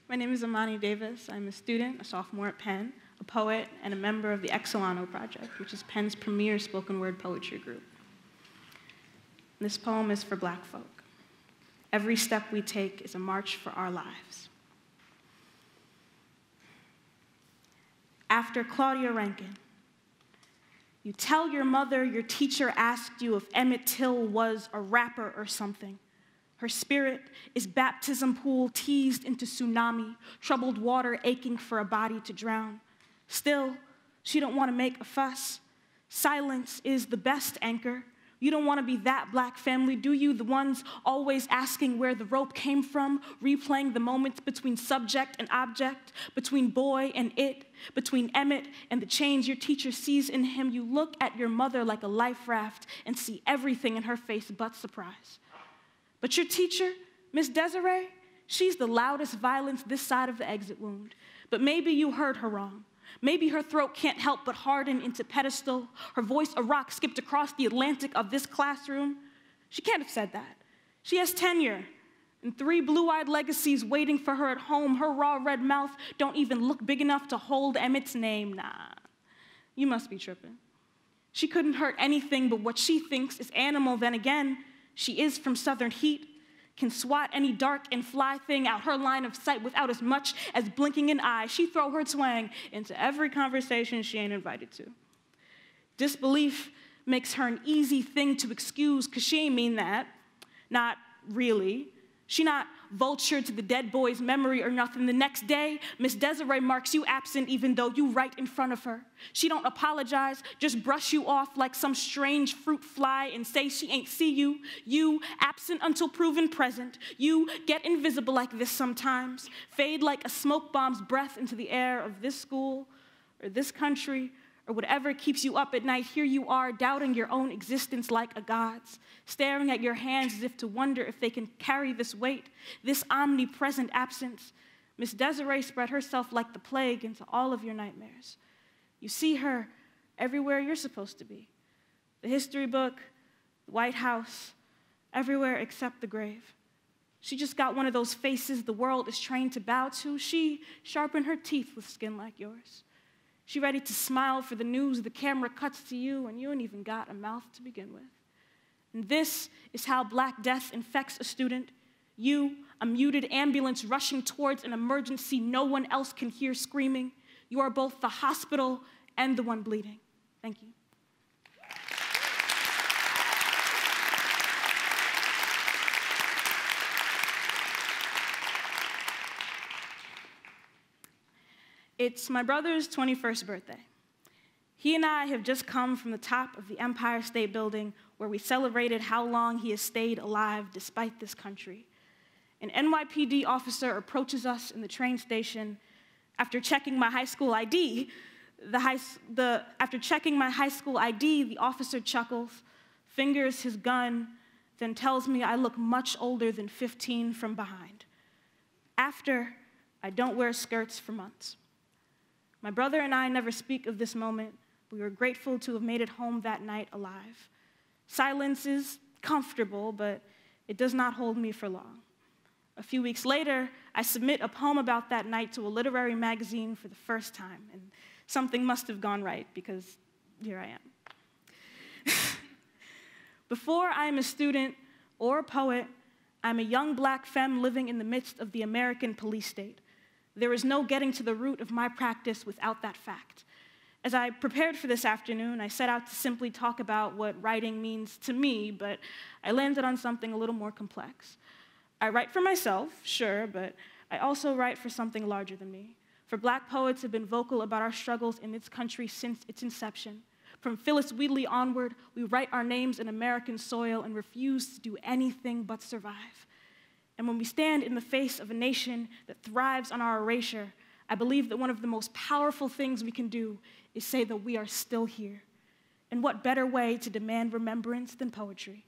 My name is Imani Davis. I'm a student, a sophomore at Penn, a poet, and a member of the Exolano Project, which is Penn's premier spoken word poetry group. This poem is for Black folk. Every step we take is a march for our lives. After Claudia Rankin, you tell your mother your teacher asked you if Emmett Till was a rapper or something. Her spirit is baptism pool teased into tsunami, troubled water aching for a body to drown. Still, she don't want to make a fuss. Silence is the best anchor. You don't want to be that Black family, do you? The ones always asking where the rope came from, replaying the moments between subject and object, between boy and it, between Emmett and the change your teacher sees in him. You look at your mother like a life raft and see everything in her face but surprise. But your teacher, Miss Desiree, she's the loudest violence this side of the exit wound. But maybe you heard her wrong. Maybe her throat can't help but harden into pedestal, her voice a rock skipped across the Atlantic of this classroom. She can't have said that. She has tenure and 3 blue-eyed legacies waiting for her at home. Her raw red mouth don't even look big enough to hold Emmett's name. Nah, you must be tripping. She couldn't hurt anything but what she thinks is animal. Then again, she is from Southern heat, can swat any dark and fly thing out her line of sight without as much as blinking an eye. She throw her twang into every conversation she ain't invited to. Disbelief makes her an easy thing to excuse, cause she ain't mean that. Not really. She not vultured to the dead boy's memory or nothing. The next day, Miss Desiree marks you absent even though you right in front of her. She don't apologize, just brush you off like some strange fruit fly and say she ain't see you. You, absent until proven present. You get invisible like this sometimes, fade like a smoke bomb's breath into the air of this school or this country or whatever keeps you up at night. Here you are, doubting your own existence like a god's, staring at your hands as if to wonder if they can carry this weight, this omnipresent absence. Miss Desiree spread herself like the plague into all of your nightmares. You see her everywhere you're supposed to be. The history book, the White House, everywhere except the grave. She just got one of those faces the world is trained to bow to. She sharpened her teeth with skin like yours. She ready to smile for the news the camera cuts to you and you ain't even got a mouth to begin with. And this is how Black death infects a student. You, a muted ambulance rushing towards an emergency no one else can hear screaming. You are both the hospital and the one bleeding. Thank you. It's my brother's 21st birthday. He and I have just come from the top of the Empire State Building where we celebrated how long he has stayed alive despite this country. An NYPD officer approaches us in the train station. After checking my high school ID, the officer chuckles, fingers his gun, then tells me I look much older than 15 from behind. After, I don't wear skirts for months. My brother and I never speak of this moment. We were grateful to have made it home that night alive. Silence is comfortable, but it does not hold me for long. A few weeks later, I submit a poem about that night to a literary magazine for the first time, and something must have gone right because here I am. Before I am a student or a poet, I'm a young Black femme living in the midst of the American police state. There is no getting to the root of my practice without that fact. As I prepared for this afternoon, I set out to simply talk about what writing means to me, but I landed on something a little more complex. I write for myself, sure, but I also write for something larger than me. For Black poets have been vocal about our struggles in this country since its inception. From Phyllis Wheatley onward, we write our names in American soil and refuse to do anything but survive. And when we stand in the face of a nation that thrives on our erasure, I believe that one of the most powerful things we can do is say that we are still here. And what better way to demand remembrance than poetry?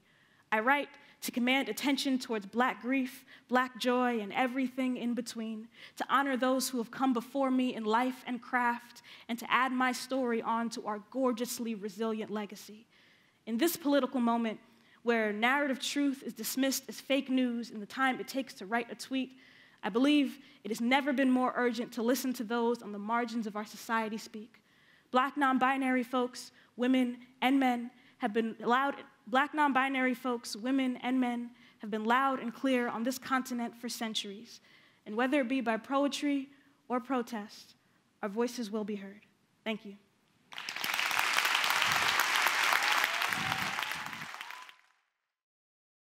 I write to command attention towards Black grief, Black joy, and everything in between, to honor those who have come before me in life and craft, and to add my story on to our gorgeously resilient legacy. In this political moment, where narrative truth is dismissed as fake news in the time it takes to write a tweet, I believe it has never been more urgent to listen to those on the margins of our society speak. Black non-binary folks, women and men have been loud. Black non-binary folks, women and men have been loud and clear on this continent for centuries. And whether it be by poetry or protest, our voices will be heard. Thank you.